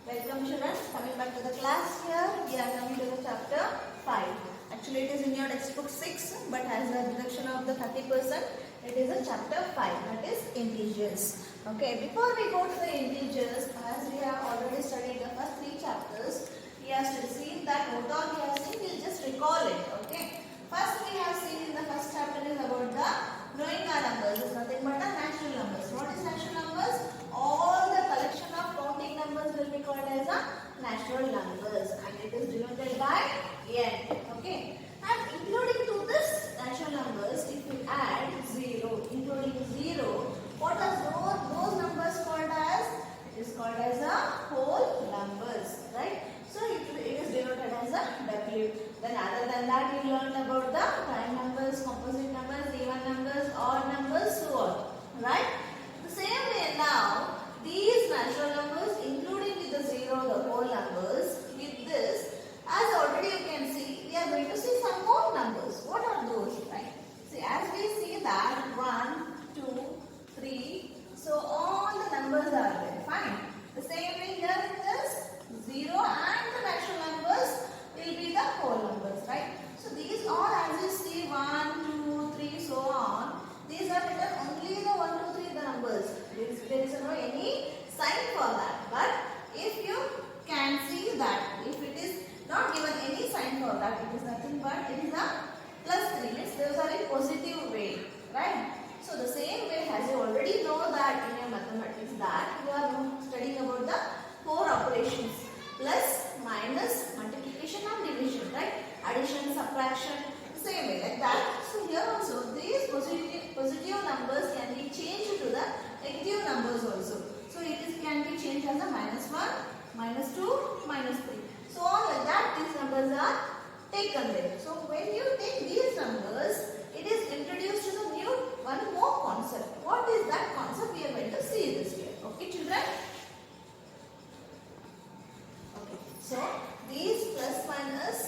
Welcome children, coming back to the class here. We are coming to the chapter 5. Actually it is in your textbook 6, but as a deduction of the 30%, it is a chapter 5, that is integers. Okay, before we go to the integers, as we have already studied the first 3 chapters, we have to see that what all we have seen, we will just recall it. Okay, first we have seen in the first chapter is about the knowing our numbers. It is nothing but the natural numbers. What is natural numbers? All the collection of counting numbers will be called as a natural numbers, and it is denoted by n. Okay, and including to this natural numbers, if we add 0, including 0, what are those numbers called as? It is called as a whole numbers, right? So it is denoted as a W. Then other than that, we learned about the prime numbers, composite numbers, even numbers, odd numbers, so on, right? The same way now, these natural numbers, including with the 0, the whole numbers, with this, as already you can see, we are going to see some more numbers. What are those, right? See, as we see that 1, 2, 3, so all the numbers are there. Fine. The same way here in this 0 and the natural numbers will be the whole numbers, right? So these all, as you see, 1, 2, 3, so on. These are written only the 1, 2, 3 the numbers. There is no any sign for that. But if you can see that if it is not given any sign for that, it is nothing but it is a plus 3. Means those are in positive way, right? So the same way, as you already know that in your mathematics, that you are studying about the 4 operations: plus, minus, multiplication and division, right? Addition, subtraction, same way like that. So here also these positive numbers can be changed to the negative numbers also. So it can be changed as a -1, -2, -3. So on like that, these numbers are taken there. So when you take these numbers, it is introduced to the new one more concept. What is that concept? We are going to see this here. Okay, children? Okay. So these plus minus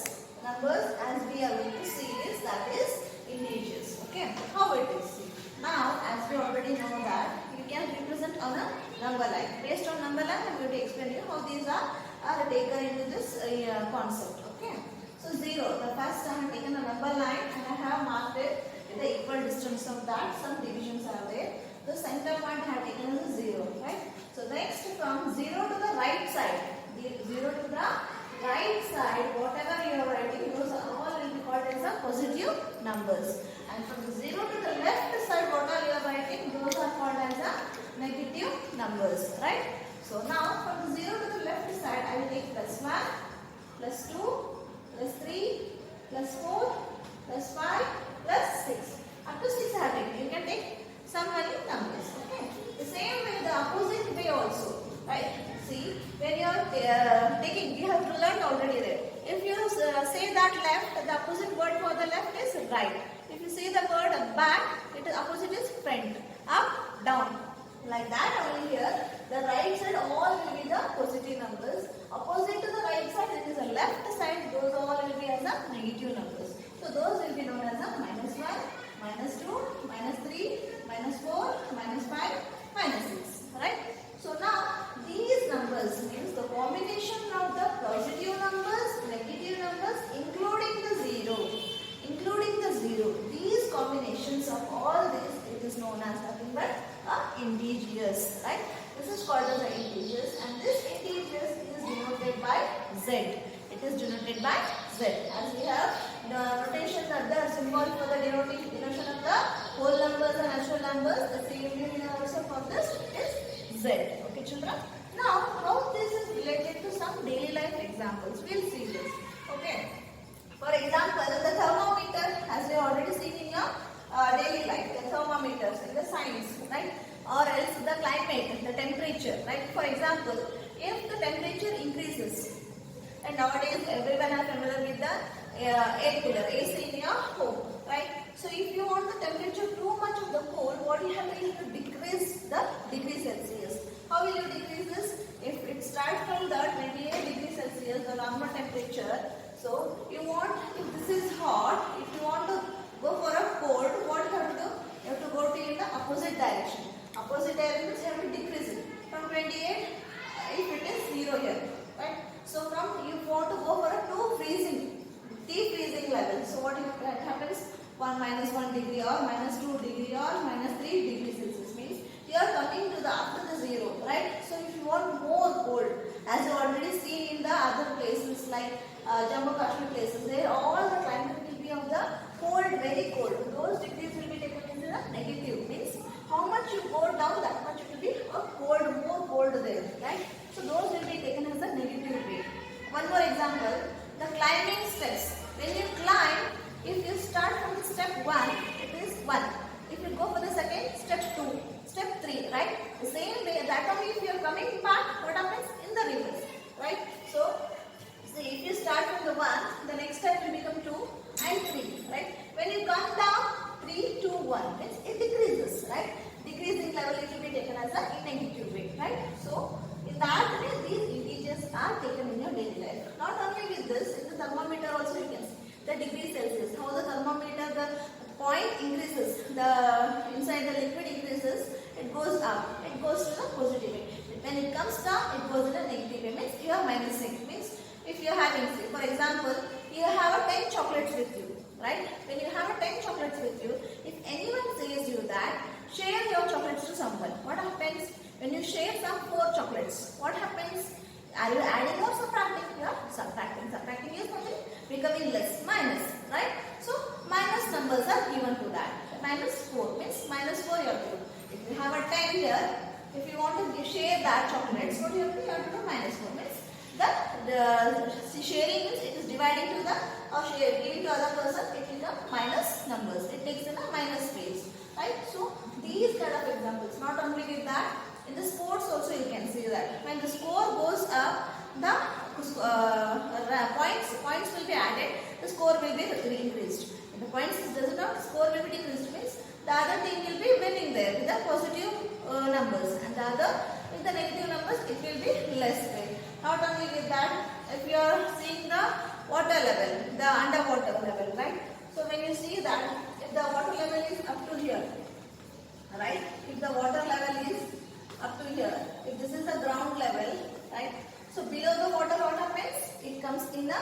numbers, as we are going to see, is that is integers. Okay, how it is? Now, as we already know that you can represent on a number line. Based on number line, I am going to explain you how these are taken into this concept. Okay, so 0. The first I have taken a number line and I have marked it with the equal distance of that. Some divisions are there. The center point I have taken as a 0. Right. So next, from 0 to the right side, 0 to the right side, whatever you are writing, those are all will be called as a positive numbers. And from the 0 to the left side, what are you are writing, those are called as a negative numbers, right? So now from the 0 to the left side, I will take plus 1, plus 2, plus 3, plus 4, plus 5, plus 6. Up to 6 I have taken. You can take some many numbers. Okay. The same way, the opposite way also, right? See, when you are taking, you have to learn already there. If you say that left, the opposite word for the left is right. If you say the word back, the opposite is front. Up, down. Like that only here, the right side all will be the positive numbers. Opposite to the right side, it is the left side, those all will be as a negative numbers. So those will be known as a -1, -2, -3, -4, -5, -6. Right? So now these numbers means the combination of the positive numbers, negative numbers, including the 0. These combinations of all this, it is known as nothing but integers, right? This is called as the integers, and this integers is denoted by Z. It is denoted by Z. As we have the notation, the symbol for the denotation of the whole numbers and natural numbers, the same way also for this is Z. Okay, children? Now, how this is related to some daily life examples? We'll see this. Okay. For example, the thermometer, as we already seen in your daily life, the thermometers in the science, right? Or else the climate, the temperature, right? For example, if the temperature increases, and nowadays everyone are familiar with the air cooler, AC in your home, right? So if you want the temperature too much of the cold, what you have to decrease the degree Celsius. How will you decrease this? If it starts from the 28 degrees Celsius, the normal temperature, so you want, if this is hot, if you want to go for a cold, what you have to do? You have to go to in the opposite direction. Opposite direction means you have to decrease it. From 28, if it is 0 here, As you already seen in the other places like Jammu Kashmir places, there all the climate will be of the cold, very cold. Those degrees will be taken as a negative. Means how much you go down, that much it will be a cold, more cold there, right? So those will be taken as a negative way. One more example, the climbing steps. When you climb, if you start from the step 1, it is 1. If you go for the second, step 2, step 3, right? The same way, that only if you are coming back, what happens in the reverse, right? So, see, if you start from the 1, the next step will become 2 and 3, right? When you come down, 3, 2, 1, means it decreases, right? Decreasing level it will be taken as a negative way, right? So, in that way, these integers are taken in your daily life. Not only with this, in the thermometer also you can see the degree Celsius. How the thermometer, the point increases, the inside the liquid increases, it goes up, it goes to the positive way. When it comes down, it goes in a negative way. Means you are minusing. Means if you are having, say, for example, you have a 10 chocolates with you, right? When you have a 10 chocolates with you, if anyone says you that, share your chocolates to someone, what happens? When you share some 4 chocolates, what happens? Are you adding or subtracting? You are subtracting. Subtracting is nothing, becoming less, minus, right? So, minus numbers are given to that. Minus 4 means minus 4 you have to do. If you have a 10 here, if you want to share that chocolates, what you have to do? You have to do minus 4 means the sharing means it is dividing to the or giving to other person, it will become minus numbers. It takes in a minus place, right? So, these kind of examples, not only with that, in the sports also you can see that when the score goes up, the points will be added, the score will be increased. If the points does not, score will be decreased, means the other team will be winning there with the positive numbers, and the other with the negative numbers it will be less there. Not only with that, if you are seeing the water level, the underwater level, right? So when you see that if the water level is up to here, right? If the water level is up to here, if this is the ground level, right? So below the water, what happens? It comes in the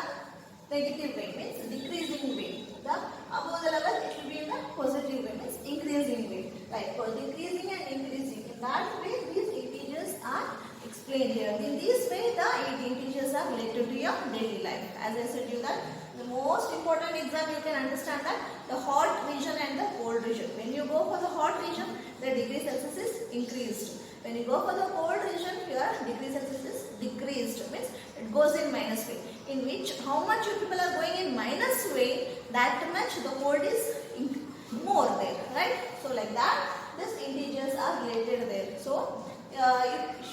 negative way, means decreasing way. The above the level, it will be in the positive way, means increasing way. Right? For decreasing and increasing. In that way, these integers are explained here. In this way, the integers are related to your daily life. As I said you that the most important exam you can understand that the hot region and the cold region. When you go for the hot region, the degree Celsius is increased. When you go for the cold region, your degree Celsius is decreased, means it goes in minus way. In which how much you people are going in minus way, that much the cold is more there, right? So like that, these integers are related there. So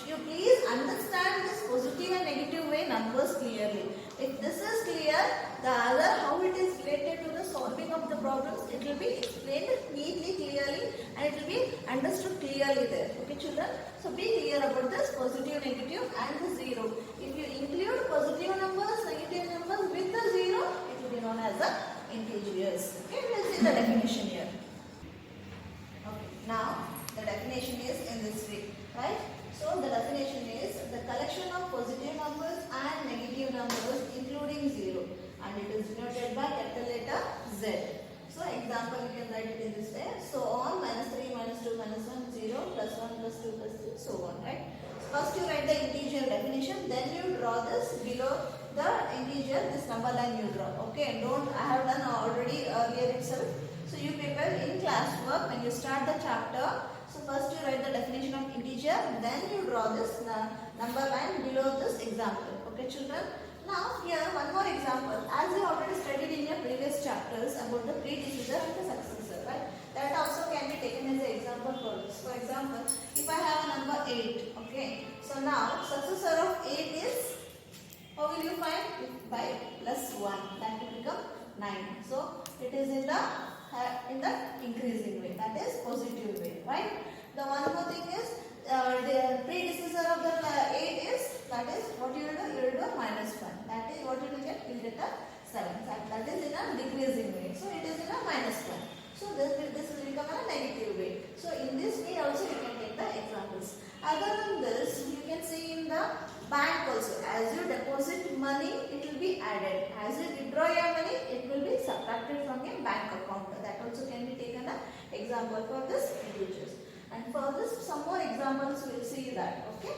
you please understand this positive and negative way numbers clearly. If this is clear, the other how it is related to the solving of the problems, it will be explained neatly, clearly, and it will be understood clearly there. Okay, children? So be clear about this positive, negative, and the zero. If you include positive numbers, negative numbers with the zero, it will be known as the integers. Okay, we will see the definition here. Okay, now the definition is in this way, right? So the definition is the collection of positive numbers and negative numbers including zero, and it is denoted by capital letter Z. So example you can write it in this way. So on -3, -2, -1, 0, +1, +2, +3, so on, right? First you write the integer definition, then you draw this below the integer, this number line you draw. Okay, don't, I have done already earlier itself. So you people in classwork, when you start the chapter, so first you write the definition of integer, then you draw this number line below this example. Okay, children? Now here one more example. As you already studied in your previous chapters about the predecessor and the successor, right? That also can be taken as an example for this. For example, if I have a number 8, okay. So now successor of 8 is, how will you find? By +1, that will become 9. So it is in the increasing way, that is positive way, right? The one more thing is the predecessor of the 8 is, that is what you will do? You will do -1. That is what you will get? You will get a 7. That is in a decreasing way. So it is in a -1. So this will become a negative way. So in this way also you can take the examples. Other than this, you can see in the bank also. As you deposit money, it will be added. As you withdraw your money, it will be subtracted from your bank account. That also can be taken as example for this integers. And for this, some more examples we will see that. Okay.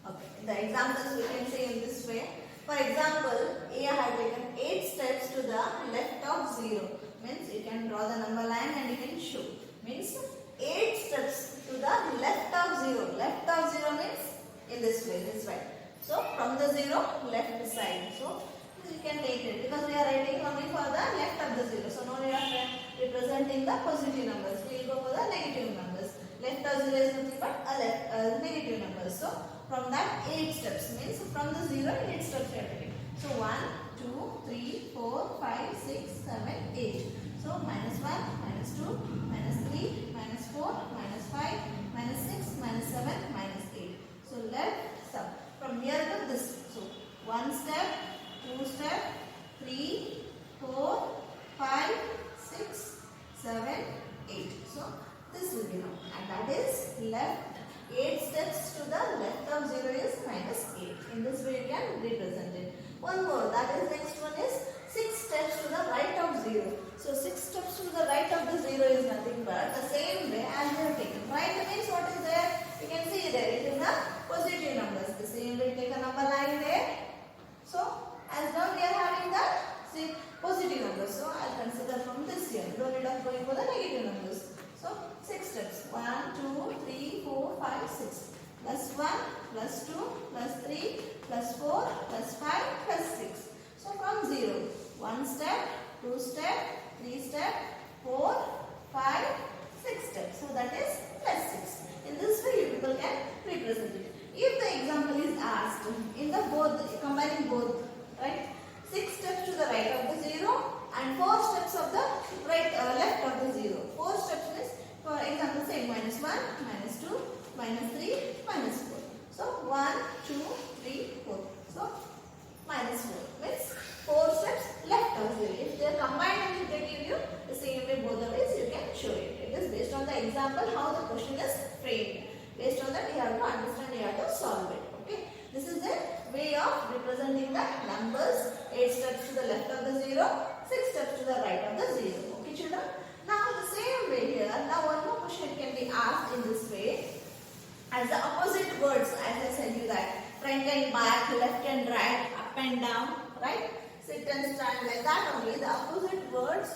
Okay, the examples we can say in this way. For example, A had taken 8 steps to the left of 0. Means you can draw the number line and you can show. Means 8 steps to the left of 0. Left of 0 means in this way, this way. So from the 0, left side. So you can take it because we are writing only for the left of the 0. So no need of representing the positive numbers. We will go for the negative numbers. Left of 0 is nothing but a negative number. So from that 8 steps means from the 0 8 steps we are taking. So 1, 2, 3, 4, 5, 6, 7, 8. So minus 1, minus 2, minus 3, minus 4, minus 5, minus 6, minus 7, minus 8. So left sub from here to this. So 1 step, 2 step, 3, 4, 5, 6, 7, 8. So this will be now, and that is left. 8 steps to the left of 0 is minus 8. In this way you can represent it. One more, that is next one is 6 steps to the right of 0. So 6 steps to the right of the 0 is nothing but the same way as we have taken. Right means what is there? You can see there it is the positive numbers. The same way take a number line there. So as now we are having the positive numbers. So I will consider from this here. No need of going for the negative numbers. So 6 steps. 1, 2, 3, 4, 5, 6. Plus 1, plus 2, plus 3, plus 4, plus 5, plus 6. So from 0. 1 step, 2 step, 3 step, 4, 5, 6 steps. So that is plus 6. In this way you people can represent it. If the example is asked in the both, combining both, right? 6 steps to the right of the 0 and 4 steps of the left of the 0. 4 steps means, for example, say minus 1, minus 2, minus 3, minus 4. So 1, 2, 3, 4. So minus 4 means 4 steps left of 0. If they are combined and if they give you the same way both the ways, you can show it. It is based on the example how the question is framed. Based on that you have to understand, you have to solve it. Okay. This is the way of representing the numbers. 8 steps to the left of the 0, 6 steps to the right of the 0. Okay children. Now the same way here, now one more question can be asked in this way. As the opposite words, as I said you that, front and back, left and right, up and down, right? Sit and stand, like that only. The opposite words,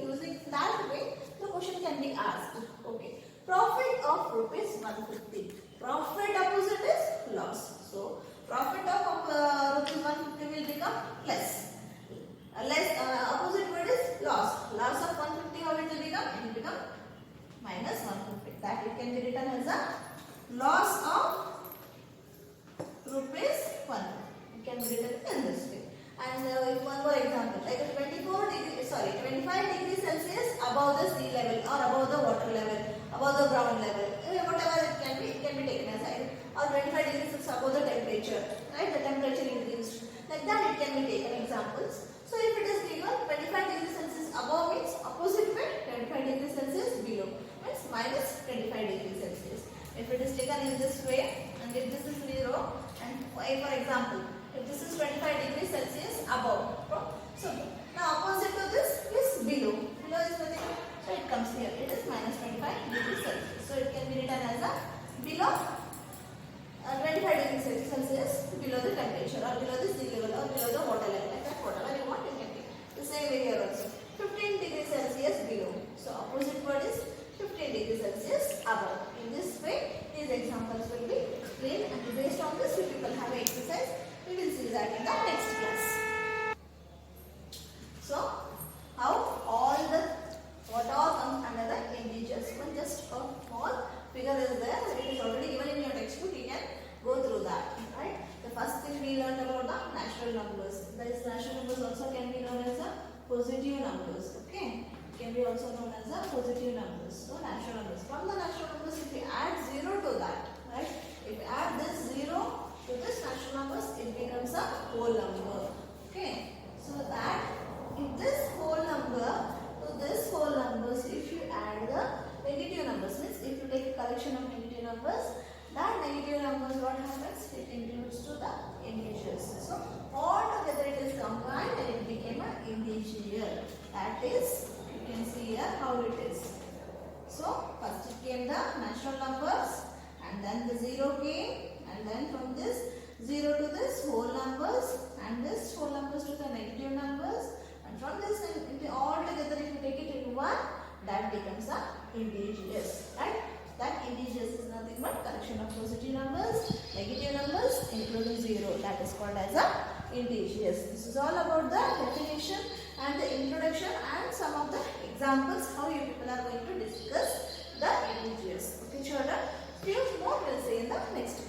using that way, the question can be asked. Okay. Profit of rupees 150. Profit opposite is loss. So profit of rupees 150 will become less. Opposite word is loss. Loss of 150, how it will become? It will become minus 150. That it can be written as a loss of rupees 150. It can be written in this way. And one more example, like a 25 degrees Celsius above the sea level or above the water level, above the ground level, whatever it can be taken as either. Or 25 degrees is above the temperature, right? The temperature increased. Like that it can be taken examples. So if it is given 25 degrees Celsius above means opposite way, 25 degrees Celsius below means minus 25 degrees Celsius. If it is taken in this way and if this is 0 and for example, if this is 25 degrees Celsius above, so now opposite to this is below. Below is nothing, so it comes here. It is minus 25 degrees Celsius. So it can be written as a below 25 degrees Celsius below the temperature or below the sea level or below the water level. Like that, whatever you want, you can take. The same way here also. 15 degrees Celsius below. So opposite word is 15 degrees Celsius above. In this way, these examples will be explained, and based on this, we people have an exercise. We will see that in the next class. So, how all what all comes under the integers? One just a small figure is there. It is already given in your textbook. You can go through that. Right. The first thing we learned about the natural numbers. These natural numbers also can be known as the positive numbers. Okay. Can be also known as the positive numbers. So natural numbers. From the natural numbers, if we add 0 to that, right? If we add this 0 to this natural numbers, it becomes a whole number. Okay. So that if this whole number to this whole numbers, if you add the negative numbers, means if you take a collection of negative numbers, that negative numbers what happens? It includes to the integers. So all together it is combined and it became an integer. That is, you can see here how it is. So first it came the natural numbers and then the 0 came and then from this 0 to this whole numbers, and this whole numbers to the negative numbers, and from this and all together if you take it in 1, that becomes a integers, right? That integers is nothing but collection of positive numbers, negative numbers including 0. That is called as a integers. This is all about the definition and the introduction and some of the examples how you people are going to discuss the integers. Okay children, few more we'll see in the next